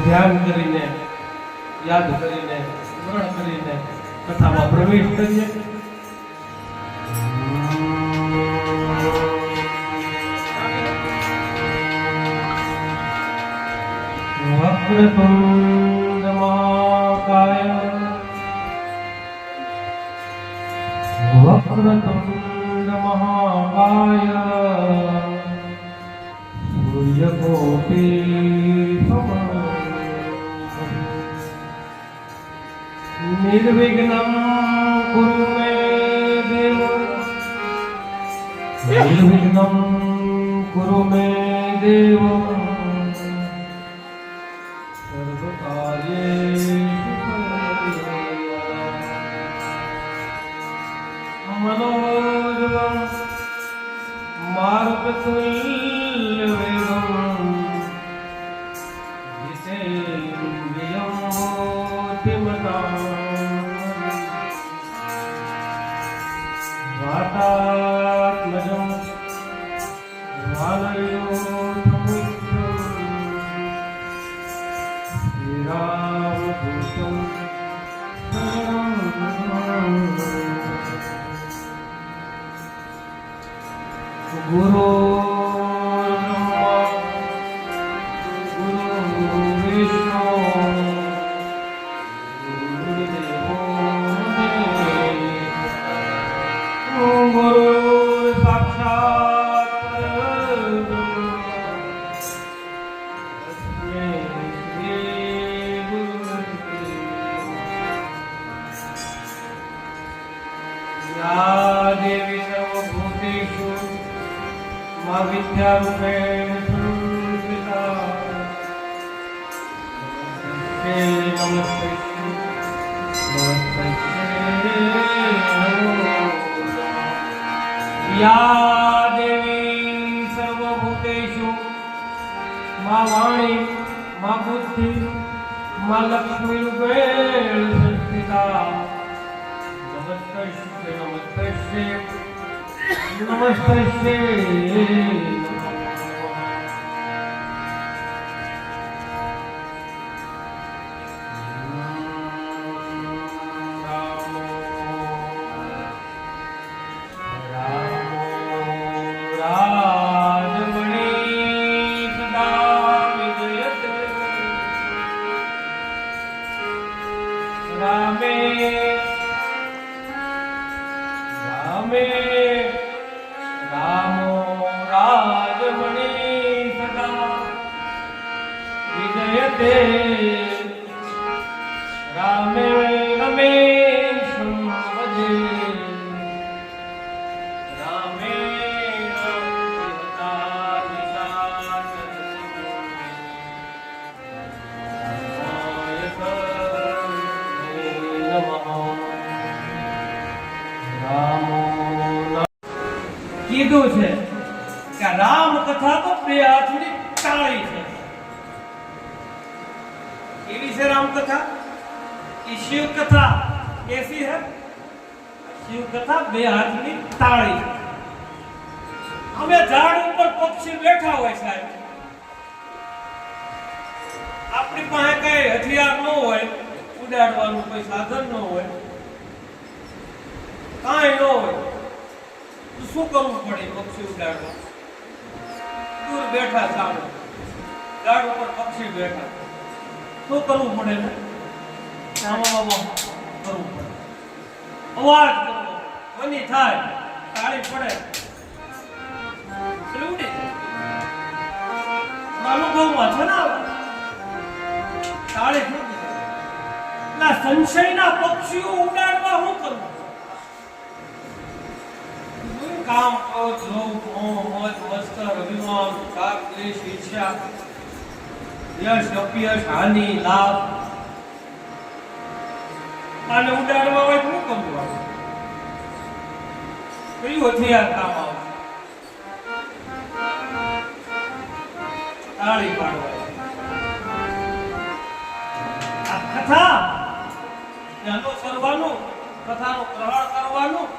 ધ્યાન કરીને યાદ કરીને સ્મરણ કરીને કથામાં પ્રવેશ કરીએ. વક્રતુંડ મહાકાય વક્રતુંડ મહાકાય સૂર્યકોટી निर्विघ्नं कुरु मे देव निर्विघ्नं कुरु मे देव सर्वकार्येषु मनोजवं मारुततुल्यवेगं जितेन्द्रियं बुद्धिमताम् वातात्मजं वानयोधमुख्यं श्रीरामदूतं गुरो देवी सर्वभूतेषु मा विद्यारूपेण संस्थिता नमस्ते या देवी सर्वभूतेषु માં વાણી, માં બુદ્ધિ, માં લક્ષ્મી રૂપેણ સંસ્થિતા નમસ્તસ્ય નમસ્તસ્ય નમસ્તસ્ય રામે રામે રામો રાજમણી સદા વિજયતે રામે રમેશં વદે રામે કીધું છે કે રામ કથા તો બે હાથની તાળી છે. કેવી છે રામ કથા? એ શિવ કથા કેસી है? શિવ કથા બે હાથની તાળી છે. અમે ઝાડ ઉપર પક્ષી બેઠા હોય સાહેબ, આપણી પાસે કઈ હથિયાર ન હોય, ઉડાડવાનું કોઈ સાધન ન હોય, કાંઈ ન હોય, શું કરવું પડે? પક્ષી ઉડાડવા દૂર બેઠા સામે ઝાડ ઉપર પક્ષી બેઠા, શું કરવું પડે ને? કરવું પડે, અવાજ કરવો, ધ્વનિ થાય, તાળી પડે, ઉડી જાય. અનુભવમાં છે ને તાળી ફૂટી જાય. સંશયના પક્ષીઓ ઉડાડવા શું કરવું? કામ, ક્રોધ, લોભ, મોહ, મદ, મત્સર, અભિમાન, રાગ, દ્વેષ, ઈર્ષ્યા, યશ, અપયશ, હાનિ, લાભ, આને ઉડાડવા હોય શું કરવું? આવે કયું હથિયાર કામ આવશે? તાળી પાડવા. આ કથા અનુસરવાનું, કથાનું ગ્રહણ કરવાનું,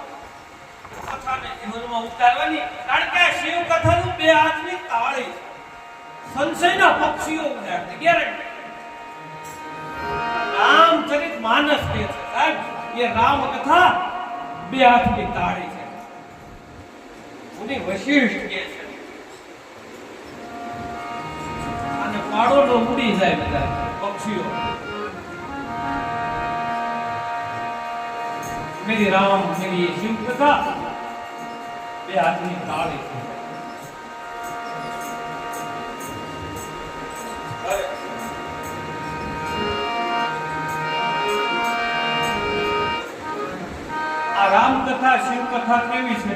કથાને જીવનમાં ઉતારવાની. કારણ કે શિવ કથાનું બે હાથની તાળી, સંશયના પક્ષીઓ ઉડાડતી ગેરંટી. રામચરિત માનસ કે છે સાહેબ, એ રામ કથા બે હાથની તાળી છે. મુનિ વશિષ્ઠ કે છે અને પાડોનો ઉડી જાય બધા પક્ષીઓ. मेरी राम मेरी शिव कथा બે હાથની તાળી છે. આ રામ કથા શિવ કથા કેવી છે?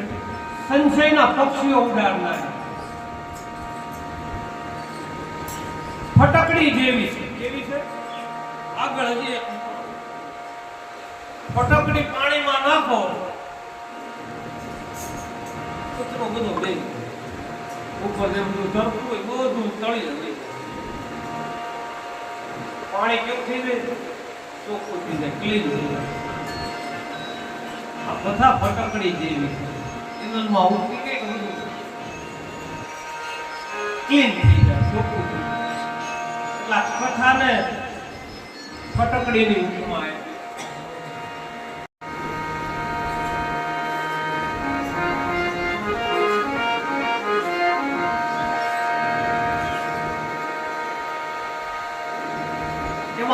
સંશયના પક્ષીઓ ઉડાડનાર, ફટકડી જેવી છે. કેવી છે? આગળ હજી ફટકડી પાણીમાં નાખો, કચરો બધો બે ઉપર જે બધું તરતું હોય બધું તળી જાય. પાણી કેવું થઈ જાય? ચોખ્ખું થઈ જાય, ક્લીન થઈ જાય. આ બધા ફટકડી જેવી છે. એમાં ઉઠી ગઈ બધું ક્લીન થઈ જાય, ચોખ્ખું થઈ જાય. એટલે કથાને ફટકડીની ઉપમા આવે.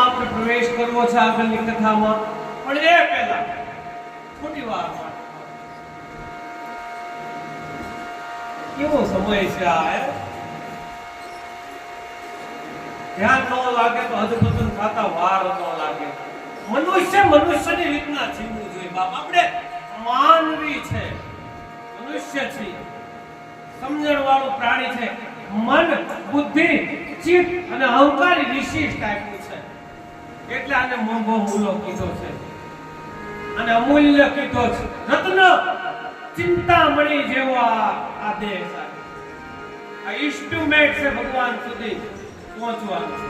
આપણે પ્રવેશ કરવો છે આગળની કથામાં, પણ એ પહેલા થોડી વાર કેવો સમય છે આ? ધ્યાન ન લાગે તો અધપતન થતા વાર ન લાગે. મનુષ્યની રીતના જીવવું જોઈએ બાપ. આપણે માનવી છે, મનુષ્ય છે, સમજણ વાળું પ્રાણી છે. મન, બુદ્ધિ, ચિત્ત અને અહંકારી વિશિષ્ટ આપ્યું છે. એટલે આને મોંઘો મૂલો કીધો છે અને અમૂલ્ય કીધો છે. રત્ન ચિંતામણી જેવો આ દેહ છે. આ ઇન્સ્ટ્રુમેન્ટ છે ભગવાન સુધી પહોંચવાનું છે.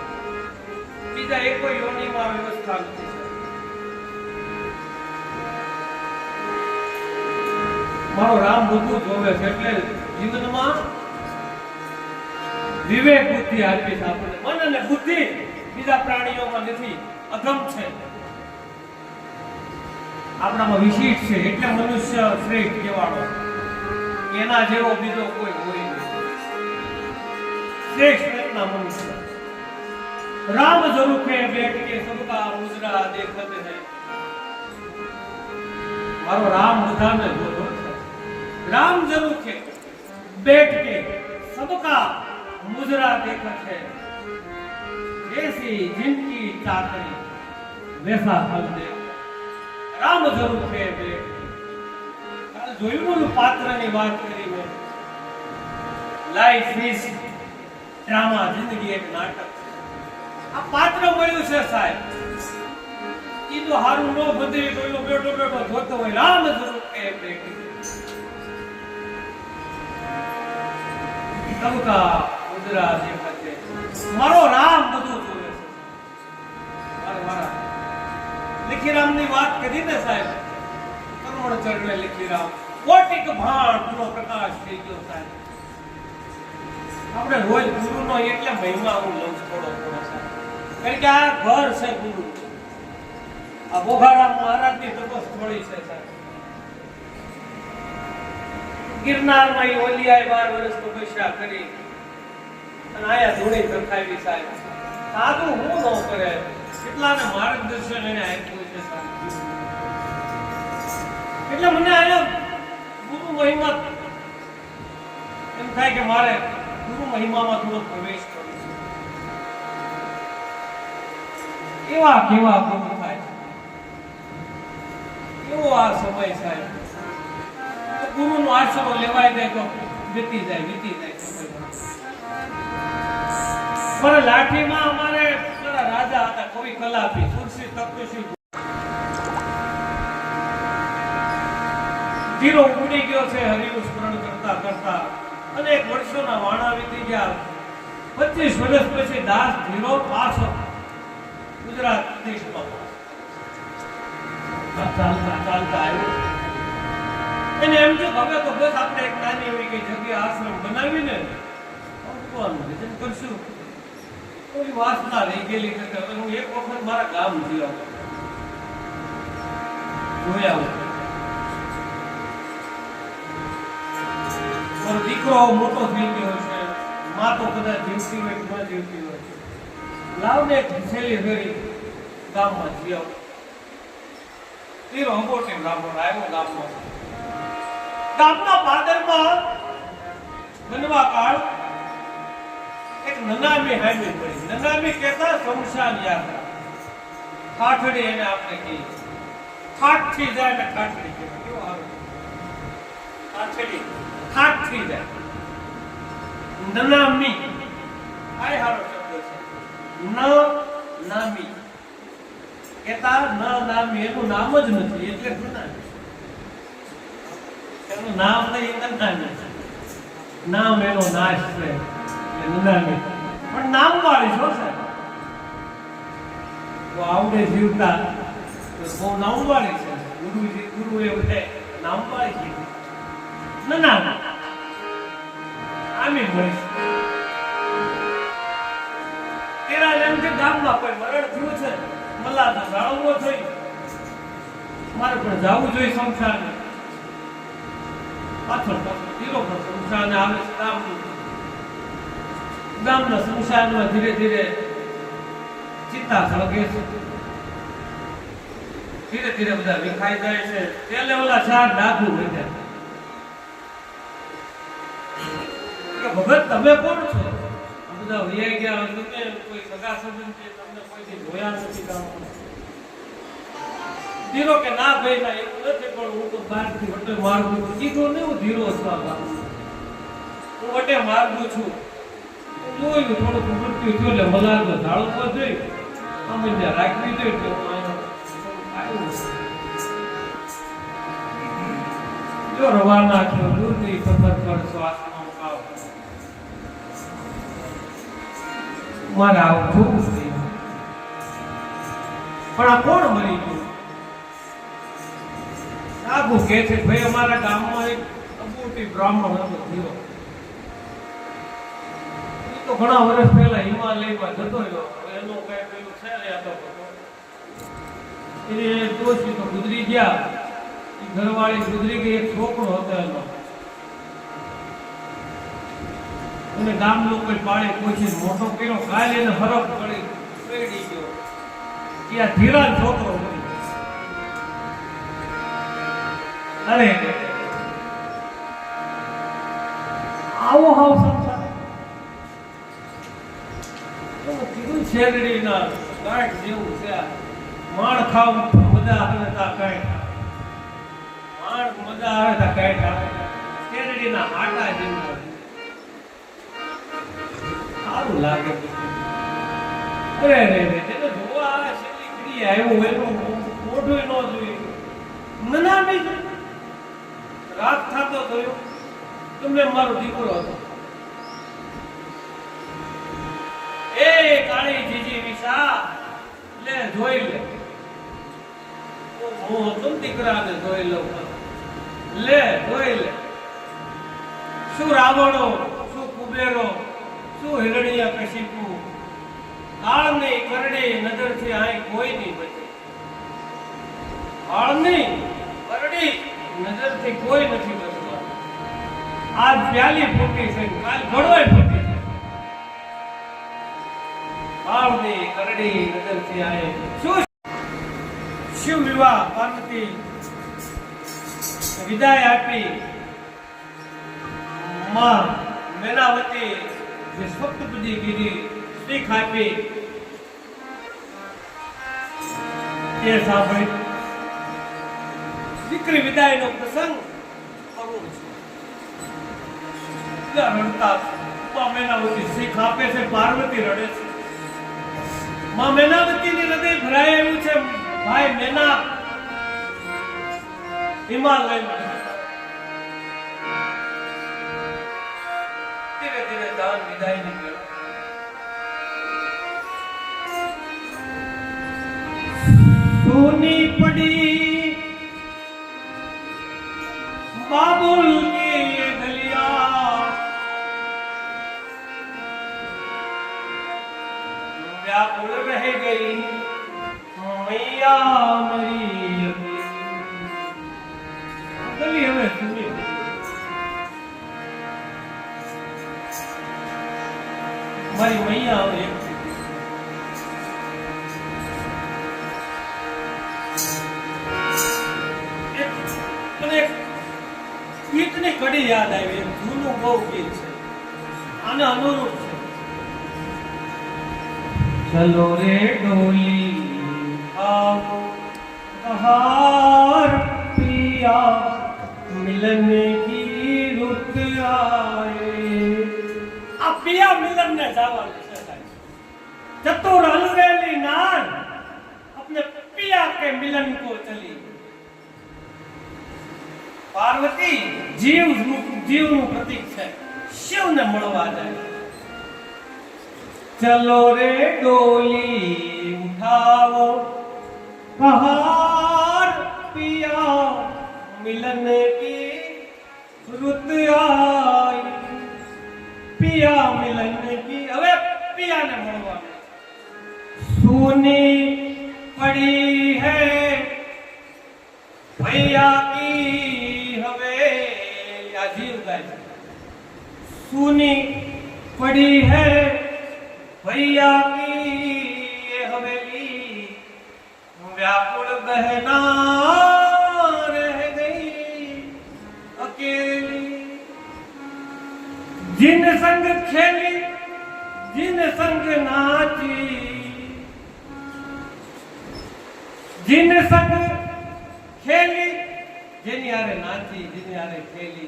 બીજા એકો યોનિમાં વ્યવસ્થા નથી. મારો રામ બધું જોવે છે એટલે જીવનમાં વિવેક બુદ્ધિ આપી છે આપણને. મન અને બુદ્ધિ બીજા પ્રાણીઓમાં નથી, અધમ છે, આપણામાં વિશિષ્ટ છે. એટલે મનુષ્ય શ્રેષ્ઠ કહેવાડો. એના જેવો બીજો કોઈ હોય નહીં. શ્રેષ્ઠ એટલા મનુષ્ય. राम जरूखे बैठ के सबका मुजरा देखते हैं. मारो राम बधाने जोड़ो छे. राम जरूखे बैठ के सबका मुजरा देखते हैं. ऐसी जिनकी चाकरी वैसा फल दे. राम जरूखे बैठ के જોયું પાત્રની વાત કરી મેં. લાઈફ ઇઝ ડ્રામા, જિંદગી એક નાટક. આ પાત્ર મળ્યું છે સાહેબ, ઈ તો હારું નો બધી કોઈનો બેઠો બેઠો જોતો હોય. રામ જરૂર કે બેઠી સબકા ઉજરા દેખતે. મારો રામ બધું જોવે છે. મારા લખીરામ ની વાત કરી ને સાહેબ, કરોડ ચરણે લખીરામ કોટિક ભાણ નો પ્રકાશ થઈ ગયો સાહેબ. આપણે રોજ ગુરુનો એટલે મહિમા હું લઉં થોડો થોડો સાહેબ, કારણ કે આ ઘર છે ગુરુ. આ બોઘારામ મહારાજ ની તપસ થોડી છે સાહેબ. ગિરનારમાં ઈ ઓલિયાએ 12 વર્ષ તપસ્યા કરી અને આયા ધોળી તરખાવી સાહેબ. સાધુ હું ન કરે, કેટલાને માર્ગદર્શન એને આપ્યું છે સાહેબ. એટલે મને આયા ગુરુ મહિમા એમ થાય કે મારે ગુરુ મહિમામાં થોડો પ્રવેશ કરવો છે. એવા કેવા ગુરુ થાય, એવો આ સમય સાહેબ. ગુરુનો આશરો લેવાય જાય તો વીતી જાય સમય. મારા લાઠીમાં અમારે મારા રાજા હતા કવિ કલાપી સુરસી તપસ્વી. ધીરો ઉડી ગયો છે હરિનું સ્મરણ કરતા કરતા. અનેક વર્ષોના વાણા વીતી ગયા. 25 વર્ષ પછી દાસ ધીરો પાછો ગુજરાત દેશમાં ચાલતા ચાલતા આવ્યો. એને એમ છે હવે તો બસ આપણે એક નાની એવી કઈ જગ્યા આશ્રમ બનાવીને ભજન કરશું. કોઈ વાસના રહી ગયેલી છે. હું એક વખત મારા ગામ ગયો, જોયા મારો દીકરો મોટો થઈ ગયો છે, માં તો કદાચ જીવતી હોય કે ન જીવતી હોય. લાવને એક થેલી ભરી ગામમાં જીવ. તીરો અંગોટી બ્રાહ્મણ આવ્યો ગામમાં. ગામના પાદરમાં બનવા કાળ એક નનામી હામી પડી. નનામી કહેતા શમશાન યાત્રા. ઠાઠડી એને આપણે કહીએ. ઠાઠ થી જાય એટલે ઠાઠડી કહેવાય. કેવો સારો ઠાઠડી ઠાઠ થઈ જાય. નનામી આ સારો શબ્દ છે. ન નામી કહેતા ન નામી એનું નામ જ નથી એટલે નનામી. એનું નામ નહીં, નનામી. નામ એનો નાશ છે એટલે નનામી. પણ નામ વાળી છો સાહેબ. તો આવડે જીવતા તો બહુ નામ વાળી છે. ગુરુ એવું છે નામ વાળી છે. ના આમી મળીશ. તેરા એમથી ગામમાં કોઈ મરણ થયું છે, મલ્લાનો જાળવો થઈ, મારે પણ જવું જોઈએ શમશાને. પાછળ ધીરો પર શમશાને આવે છે. ગામના શમશાનમાં ધીરે ધીરે ચિત્તા સળગે છે. ધીરે ધીરે બધા વિખાઈ જાય છે. તેલે ઓલા 4 ડાઘું હોય જાય. ભગત તમે કોણ છો? બધા વૈયા ગયા. તમે કોઈ સગા સંબંધ છે, તમને કોઈથી જોયા નથી ગામમાં. ધીરો કે ના ભાઈ ના એવું નથી, પણ હું તો બહારથી વટે માર્ગું કીધું ને. હું ધીરો છું આ ગામમાં, હું વટે માર્ગું છું. જોયું થોડુંક મૃત્યુ થયું એટલે મલારનો ઝાડો પર જોઈ અમને રાખવી જોઈએ તો હું આવ્યો. જો રવાના થયો દૂરની સફર પર શ્વાસનો મુકાવ. મારે આવું જોવું જોઈએ. પણ આ કોણ મરી ગયું? આબુ કે છે ભાઈ અમારા ગામમાં એક અબોટી બ્રાહ્મણ હતો થયો. એ તો ઘણા વર્ષ પહેલા હિમાલયમાં જતો રહ્યો. એનો કઈ પેલું છે ને આ તો એ દોષી તો ગુજરી ગયા. એ ઘરવાળી ગુજરી ગઈ. એક છોકરો હતો એનો. અને ગામ લોકો પાળે પોછીને મોટો કર્યો. કાલ એને હરફ પડી પડી ગયો. એ આ ધીરા છોકરો હતો. અરે આવો હાવ સંસાર કીધું શેરડીના ગાંઠ જેવું છે. માણ ખાવ મજા આવે તા કાંઈ માણ મજા આવે તા કાંઈ આવે. શેરડીના આટા જેવું સારું લાગે. અરે રે રે તેને જોવા આવે છેલ્લી ઘડી આવ્યું એનું મોઢું ન જોયું. મના નહીં જોયું. રાત થતો થયો તમે મારો દીકરો હતો. એ કાળી જીજી વિશા લે જોઈ લે. હું હતો દીકરાને જોઈ લઉં. લે જોઈ લે. શું રાવણો, શું કુબેરો, શું હિરણિયા કશિપુ. કાળની કરડી નજરથી આય કોઈ નહીં બચે. કાળની કરડી નજરથી કોઈ નથી બચતો. આજ પ્યાલી ફૂટી છે, કાલ ઘડોય ફૂટી છે. કાળની કરડી નજરથી આય શું શિવ વિવાહ પાર્વતી વિદાય આપી. માં મેનાવતી જે સપ્તપદી ગીરી શીખ આપી તે સાંભળી દીકરી વિદાયનો પ્રસંગ કરુણ છે. રડતા માં મેનાવતી શીખ આપે છે. પાર્વતી રડે છે. માં મેનાવતીની હૃદય ભરાય એવું છે. ભાઈ મેના હિમાલયમાં ધીરે ધીરે દાન વિદાય નીકળ્યો. सोनी पड़ी बाबुल की ये गलियां. व्याकुल रह गई मैया मेरी. गली हमें सुनी मारी मैया एक ગીતની કડી યાદ આવી. જૂનું બહુ ગીત છે. આને અનુરૂપ છે. ચલો રે ડોલી आओ बहार पिया मिलन की रुत आए. આ પિયા મિલન ને જવાનું છે. ચતુર अलवेली नान अपने पिया के मिलन को चली. पार्वती जीवનું પ્રતીક છે. શિવને મળવા જાય. ચલો રે ડોલી ઉઠાવો કહાર પિયા મિલન કી રુત આઈ. પિયા મિલન કી હવે પિયાને મળવા. સુની પડી હૈ ભૈયા કી सुनी पड़ी है भैया की ये हवेली. व्याकुल बहना रह गई अकेली. जिन संग खेली जिन संग नाची जिन संग खेली જેની હારે નાચી જેની હારે ખેલી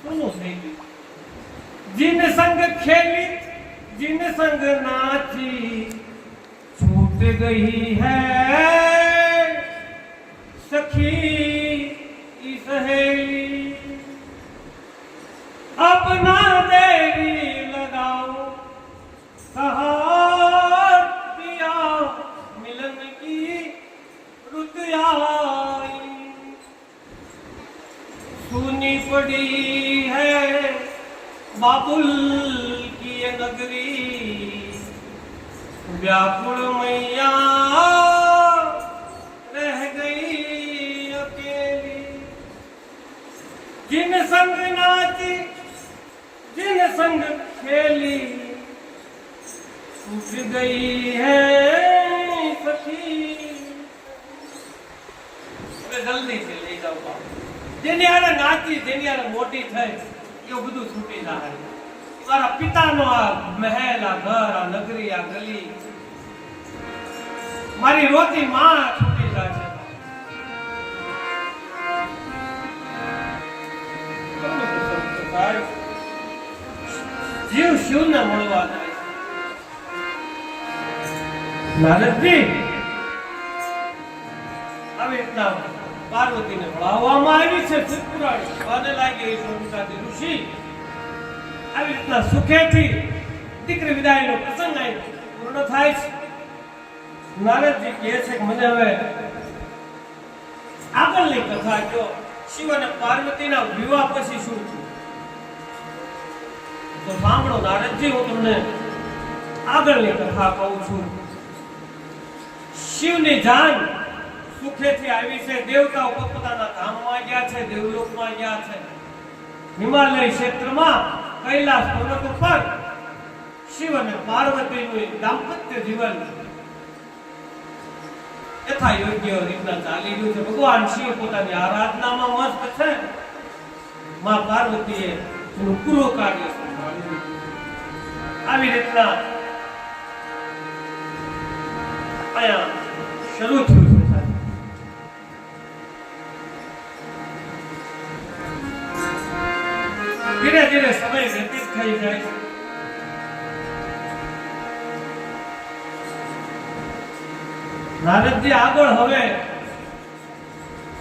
સુનો થઈ ગયું. जिन संग खेली जिन संग नाची छूट गई है सखी सहेली. अब ना देरी लगाओ कहा व्याकुल मैया रह गई अकेली, जिन संग नाची जिन संग खेली, टूट गई है सखी। जल्दी से लई जाओ बाप, જેની આરે નાચી જેની આરે મોટી થઈ એવું બધું છૂટી જાય। મારા પિતાનો આ મહેલ, આ ઘર, આ નગરી, આ ગલી, મારી રોતી માં છૂટી જાય છે। જીવ શિવને મળવા જાય છે। નારદજી આવી રીતના પાર્વતીને મળવામાં આવી છે। ત્રિપુરાણી વાને લાગી સોમનાથી ઋષિ આવી રીતના સુખેથી દીકરી વિદાયનો પ્રસંગ અહીં પૂર્ણ થાય છે। નારદજી કહે છે કે મને હવે આગળની કથા કહો, શિવ અને પાર્વતીના વિવાહ પછી શું થયું? તો સાંભળો નારદજી, હું તમને આગળની કથા કહું છું। શિવની જાન સુખેથી આવી છે। દેવતાઓ પોતાના ધામમાં ગયા છે, દેવલોકમાં ગયા છે। હિમાલય ક્ષેત્રમાં કૈલાસ પર્વત ઉપર શિવ અને પાર્વતીનું દાંપત્ય જીવન યથા યોગ્ય રીતના ચાલી રહ્યું છે। ભગવાન શિવ પોતાની આરાધનામાં મસ્ત છે, માં પાર્વતીએ એનું પૂરું કાર્ય સંભાળ્યું। આવી રીતના અહીંયા શરૂ થયું છે। ધીરે ધીરે સમય વ્યતીત થઈ જાય છે। નારદજી આગળ હવે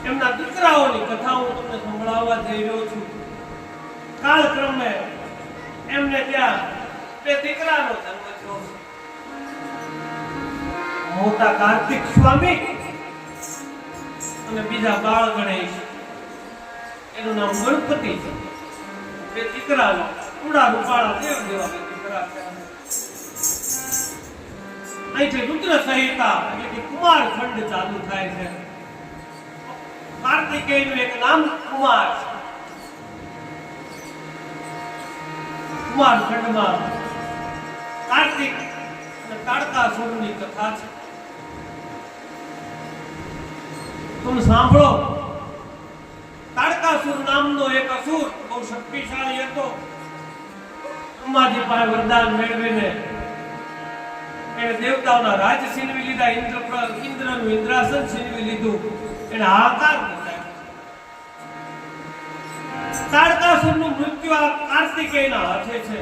એમના દીકરાઓની કથા હું તમને સંભળાવવા જઈ રહ્યો છું। કાળક્રમે એમને ત્યાં બે દીકરાનો જન્મ થયો। મોટા કાર્તિક સ્વામી અને બીજા બાળ ગણેશ, એનું નામ ગણપતિ છે। બે દીકરાનો ઉડા રૂપાળા દેવ જેવા બે દીકરા છે। અહીંથી રુદ્ર સંહિતા એટલે કે કુમાર ખંડ ચાલુ થાય છે। કાર્તિકેયનું એક નામ કુમાર છે। કુમાર ખંડમાં કાર્તિક અને તાડકાસુરની કથા છે। તમે સાંભળો, તાડકાસુર નામનો એક અસુર બહુ શક્તિશાળી હતો। બ્રહ્માજી પાસે વરદાન મેળવીને એને દેવતાઓના રાજ છીનવી લીધા, ઇન્દ્રનું ઇન્દ્રાસન છીનવી લીધું, એને હાહાકાર મચાવ્યો। તાડકાસુરનું મૃત્યુ આ કાર્તિકેયના હાથે છે,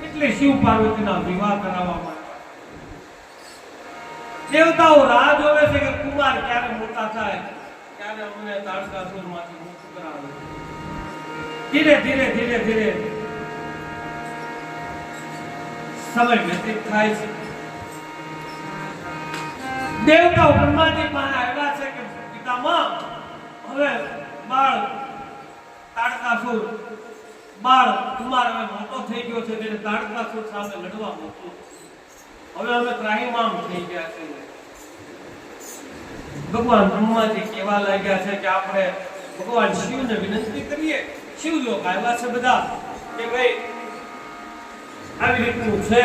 એટલે શિવ પાર્વતીના વિવાહ કરાવવામાં આવ્યા। દેવતાઓ રાહ જોવે છે કે કુમાર ક્યારે મોટા થાય, ક્યારે અમને તાડકાસુરમાંથી મુક્ત કરાવે। ધીરે ધીરે ધીરે ધીરે સમય વ્યતીત થાય છે। દેવતાઓ બ્રહ્માજી પાસે આવ્યા છે કે પિતામહ, હવે બાળ તાડકાસુર, બાળ કુમાર હવે મોટો થઈ ગયો છે, તેને તાડકાસુર સામે લડવા મોકલો। હવે અમે ત્રાહિમામ થઈ ગયા છે। ભગવાન બ્રહ્માજી કહેવા લાગ્યા છે કે આપણે ભગવાન શિવને વિનંતી કરીએ। શિવલોક આવ્યા છે બધા કે ભાઈ આવી રીતનું છે,